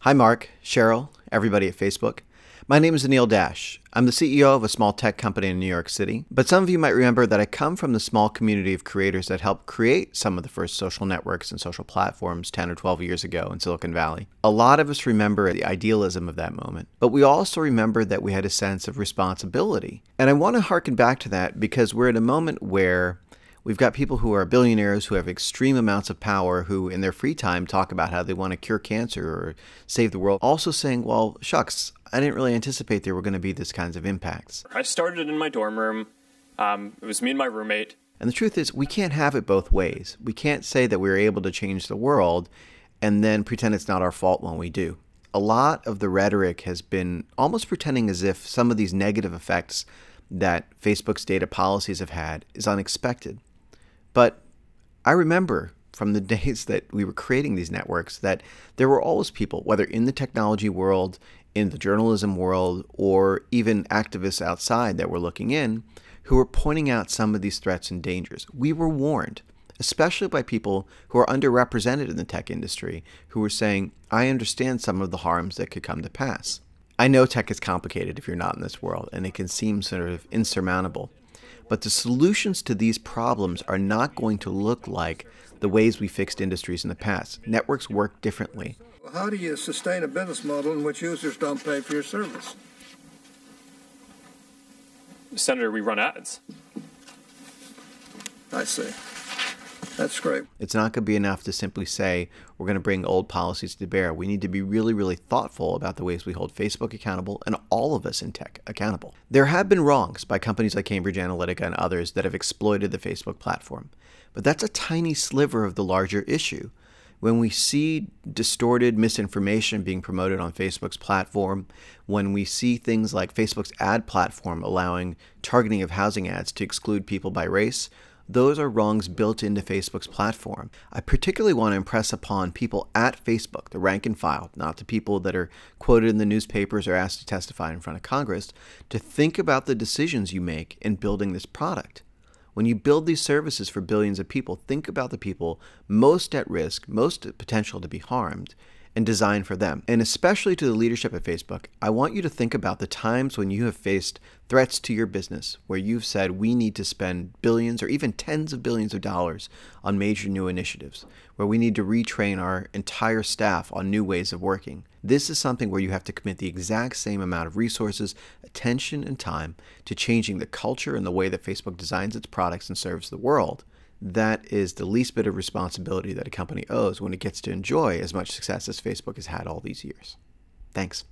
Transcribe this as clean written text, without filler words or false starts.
Hi Mark, Cheryl, everybody at Facebook. My name is Anil Dash. I'm the CEO of a small tech company in New York City, but some of you might remember that I come from the small community of creators that helped create some of the first social networks and social platforms 10 or 12 years ago in Silicon Valley. A lot of us remember the idealism of that moment, but we also remember that we had a sense of responsibility. And I want to harken back to that because we're at a moment where we've got people who are billionaires who have extreme amounts of power who in their free time talk about how they want to cure cancer or save the world, also saying, well, shucks, I didn't really anticipate there were going to be these kinds of impacts. I started in my dorm room. It was me and my roommate. And the truth is, we can't have it both ways. We can't say that we were able to change the world and then pretend it's not our fault when we do. A lot of the rhetoric has been almost pretending as if some of these negative effects that Facebook's data policies have had is unexpected. But I remember from the days that we were creating these networks that there were always people, whether in the technology world, in the journalism world, or even activists outside that were looking in, who were pointing out some of these threats and dangers. We were warned, especially by people who are underrepresented in the tech industry, who were saying, I understand some of the harms that could come to pass. I know tech is complicated if you're not in this world, and it can seem sort of insurmountable. But the solutions to these problems are not going to look like the ways we fixed industries in the past. Networks work differently. How do you sustain a business model in which users don't pay for your service? Senator, we run ads. I see. That's great. It's not going to be enough to simply say we're going to bring old policies to bear. We need to be really, really thoughtful about the ways we hold Facebook accountable and all of us in tech accountable. There have been wrongs by companies like Cambridge Analytica and others that have exploited the Facebook platform, but that's a tiny sliver of the larger issue. When we see distorted misinformation being promoted on Facebook's platform, when we see things like Facebook's ad platform allowing targeting of housing ads to exclude people by race, those are wrongs built into Facebook's platform. I particularly want to impress upon people at Facebook, the rank and file, not the people that are quoted in the newspapers or asked to testify in front of Congress, to think about the decisions you make in building this product. When you build these services for billions of people, think about the people most at risk, most potential to be harmed, and design for them. And especially to the leadership at Facebook, I want you to think about the times when you have faced threats to your business, where you've said we need to spend billions or even tens of billions of dollars on major new initiatives, where we need to retrain our entire staff on new ways of working. This is something where you have to commit the exact same amount of resources, attention, and time to changing the culture and the way that Facebook designs its products and serves the world. That is the least bit of responsibility that a company owes when it gets to enjoy as much success as Facebook has had all these years. Thanks.